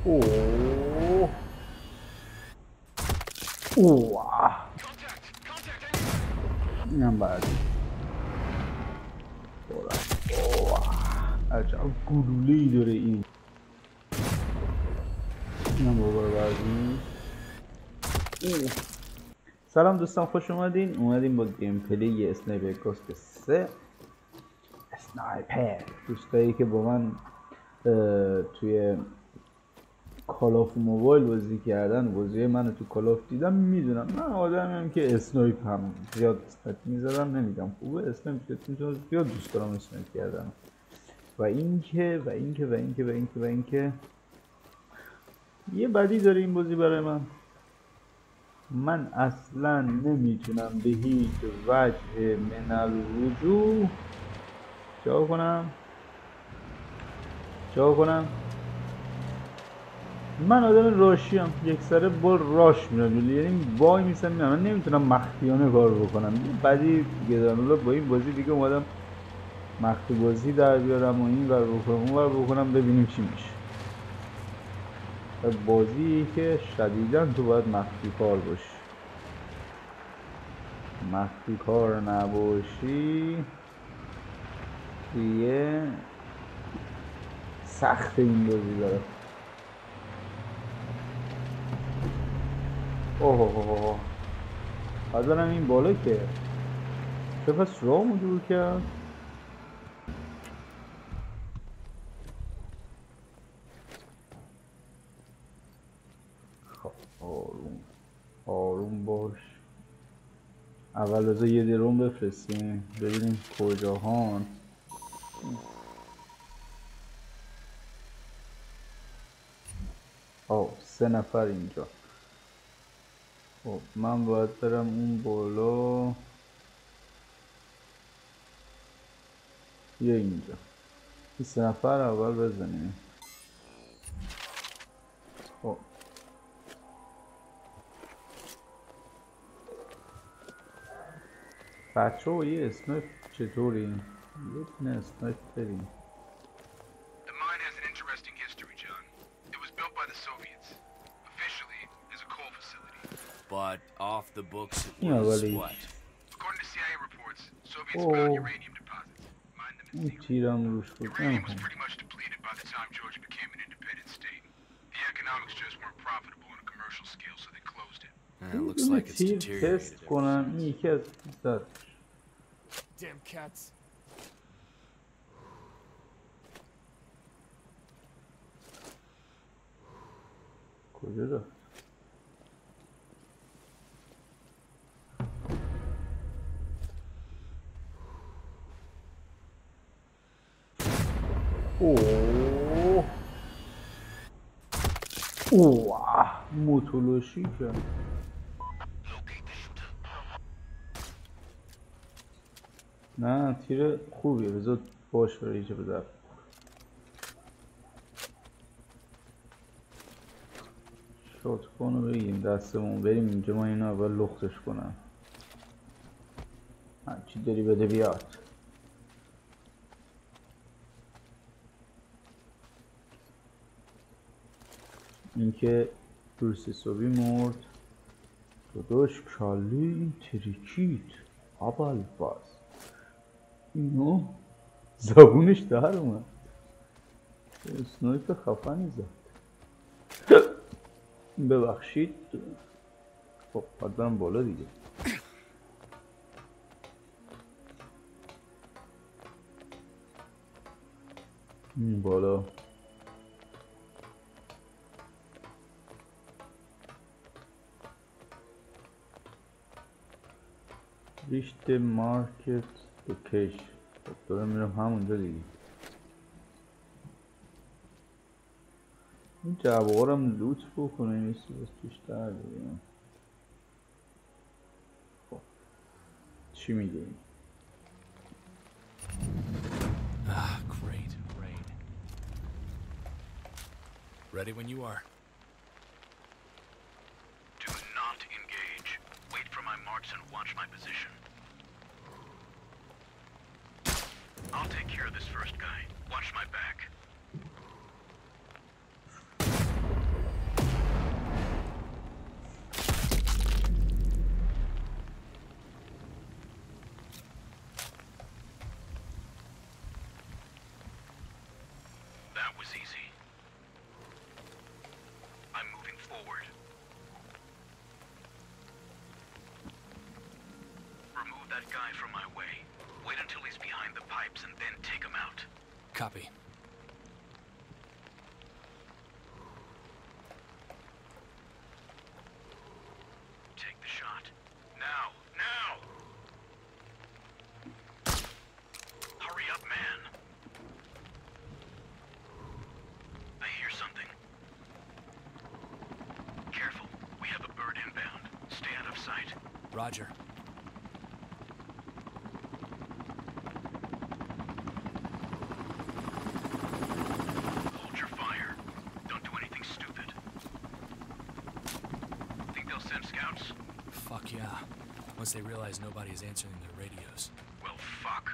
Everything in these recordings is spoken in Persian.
اوه اوه اینم بعد عجب گلوله‌ای داره این. اینم دوباره بعدی. سلام دوستان، خوش اومدین با گیم پلی اسنایپر کاست 3 اسنایپر. دوستایی که با من توی کال آف موبایل بازی کردن، بازی منو تو کال آف دیدم، میدونم من آدمیم که اسنایپ هم زیاد اسنایپ میزدم، نمیگم خوبه اسنایپ، زیاد دوست دارم اسنایپ کردن. و اینکه یه بدی داره این بازی برای من اصلا نمیتونم به هیچ وجه من الوجوه چه کنم. من آدم راشی هم، یک سره با راش میرم، یعنی وای میسم میرم، من نمیتونم مخفیانه کار بکنم. بعدی دیگه دارم با این بازی دیگه اومدم مخفی بازی در بیارم و این ور بکنم اون ور بکنم، ببینیم چی میشه. بازی که شدیداً تو باید مخفی کار باشی، مخفی کار نباشی دیگه سخت این بازی داره. اوه حاضرم این بالا که چه پس راه دور کرد. خب آروم باش. اول بذار یه درون بفرستیم ببینیم کجاهان. سه نفر اینجا. خب من باید برم اون بالا یا اینجا. این سه نفر اول بزنیم. خب بچه ها یه اسنایپ چطوری؟ یه دونه اسنایپ بریم. But off the books it این was اولی. what? According to CIA reports, Soviets found uranium deposits, mined them in این secret. تیرم روش بود. Uranium was pretty much depleted by the time Georgia became an independent state. The economics just weren't profitable on a commercial scale, so they closed it. It looks like it's تیر deteriorated تست ever کنم. since. این یکی از زد. Damn cats. کجا رفت؟ اوه موتولوشی کرد. نه تیر خوبیه، بذار باش برای ایجا بدر. شات کنو بگیم دستمون، بریم اینجا ما اینو اول لختش کنم. هرچی داری بده بیاد. اینکه روس حسابی مرد. داداش کله این تریکید اول باز اینو زبونش در اومد. اسنایپ خفنی زد. ببخشید. خب باید برم بالا دیگه. این بالا ریشت مارکت بکش. خب دارم میرم همونجا دیگه. این جوارم لوت بکنه این سیباس توش در دیگه. خب چی میگه این؟ Great rain. Ready when you are. Do not engage. Wait for my marks and watch my position. I'll take care of this first guy. Watch my back. was easy. I'm moving forward. Remove that guy from my way. Wait until he's behind the pipes and then take him out. Copy. Take the shot. Now! Now! Hurry up, man. I hear something. Careful. We have a bird inbound. Stay out of sight. Roger. Hold your fire. Don't do anything stupid. Think they'll send scouts? Fuck yeah. Once they realize nobody is answering their radios. Well, fuck.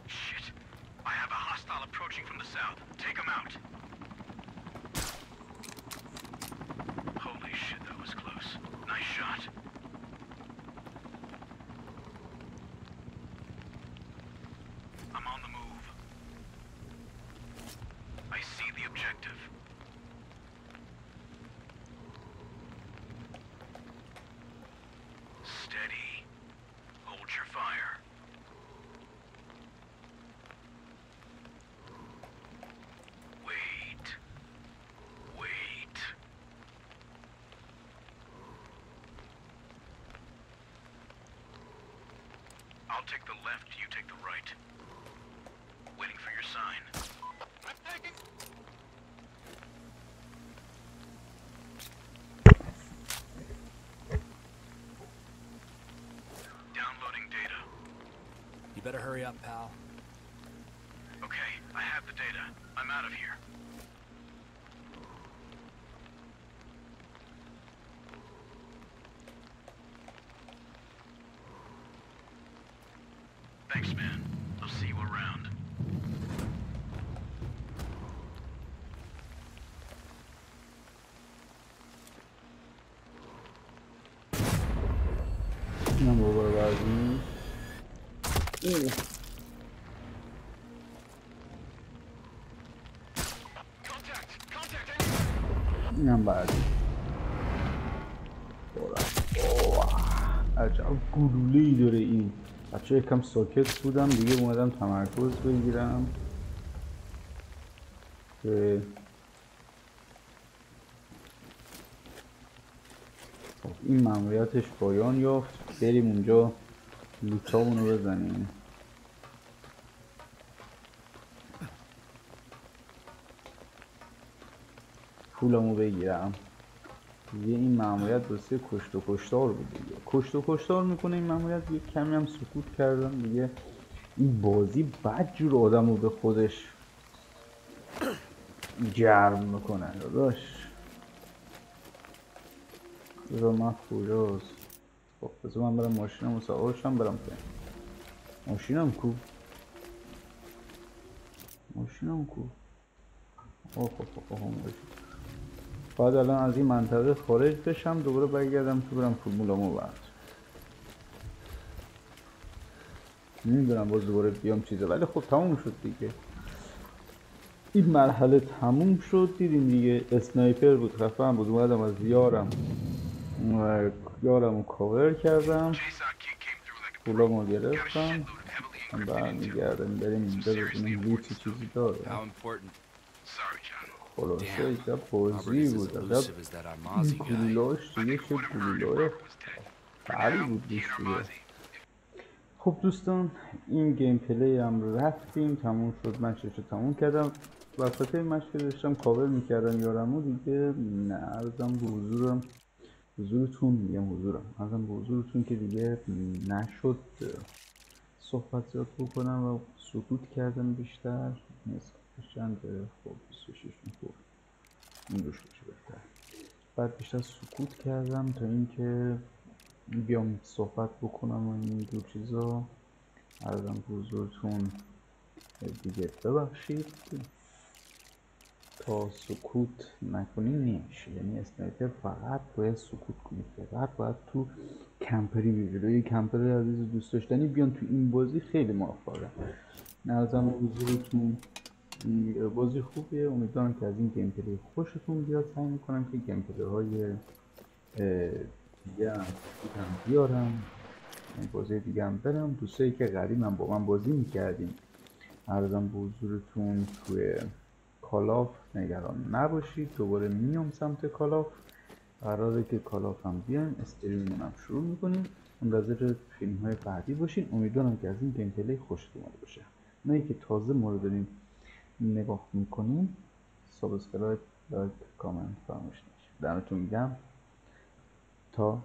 Shit. I have a hostile approaching from the south. Take him out. Holy shit, that was close. Nice shot. I'm on the move. I see the objective. Steady. Hold your fire. Wait. Wait. I'll take the left, you take the right. Waiting for your sign. I'm taking... Downloading data. You better hurry up, pal. Okay, I have the data. I'm out of here. Thanks, man. I'll see you around. اینم بابر بعدی اینم بعدی عجب گلوله‌ای داره این. بچه یکم ساکت بودم دیگه اومدم تمرکز بگیرم که خب این ماموریتش پایان یافت. بریم اونجا لوتامونو بزنیم. پولمو بگیرم دیگه. این ماموریت واسه کشت و کشتار بود دیگه. کشت و کشتار میکنه این ماموریت. یه کمی هم سکوت کردم دیگه. این بازی بدجور آدمو به خودش جرم میکنه داداش. بذار من کجاست؟ خب بذار من برم ماشینمو سوارشم برم پایین. ماشینم کو؟ ماشینم کو؟ خب باید الان از این منطقه خارج بشم دوباره برگردم تو برم فرمولامو برد. نمیدونم باز دوباره بیام چیزه ولی خب تموم شد دیگه. این مرحله تموم شد. دیدیم دیگه اسنایپر بود خفن بود. اومدم از یارمو کاور کردم. پولامو گرفتم. برمیگردم بریم اینجا ببینیم لوتی چیزی داره. خلاصه ایجا بازی بود. عجب این گلولاش دیگه چه گلولای بری بود دیگه. خب دوستان این گیم پلی هم رفتیم تموم شد. من چشو تموم کردم. وسط این مشکل داشتم کاور میکردم یارمو دیگه. نه ارزم به حضورتون میگم ارزم به حضورتون که دیگه نشد صحبت زیاد بکنم و سکوت کردم بیشتر. نسبتش چنده؟ خب 26 میخور این روش بشه بهتر. بعد بیشتر سکوت کردم تا اینکه بیام صحبت بکنم و این دو چیزا. ارزم به حضورتون دیگه ببخشید. تا سکوت نکنی نمیشه. یعنی اسنایپر فقط باید سکوت کنی. فقط باید تو کمپری بگیره. کمپری عزیز دوست داشتنی بیان تو این بازی خیلی موفقه. ارزم به حضورتون بازی خوبیه. امیدوارم که از این گیم پلی خوشتون بیاد. سعی میکنم که گیم پلی های دیگه هم بیارم، بازی دیگه هم برم. دوستایی که قدیمم با من بازی میکردیم عرضم به حضورتون توی کالاف نگران نباشید. دوباره میام سمت کالاف، قراره که کالاف هم بیایم، استریممون هم شروع میکنیم. منتظر فیلم های بعدی باشین. امیدوارم که از این گیم پلی خوشتون اومده باشه. اونایی که تازه ما رو دارین نگاه میکنین، سابسکرایب، لایک، کامنت فراموش نشه. دمتون گرم. تا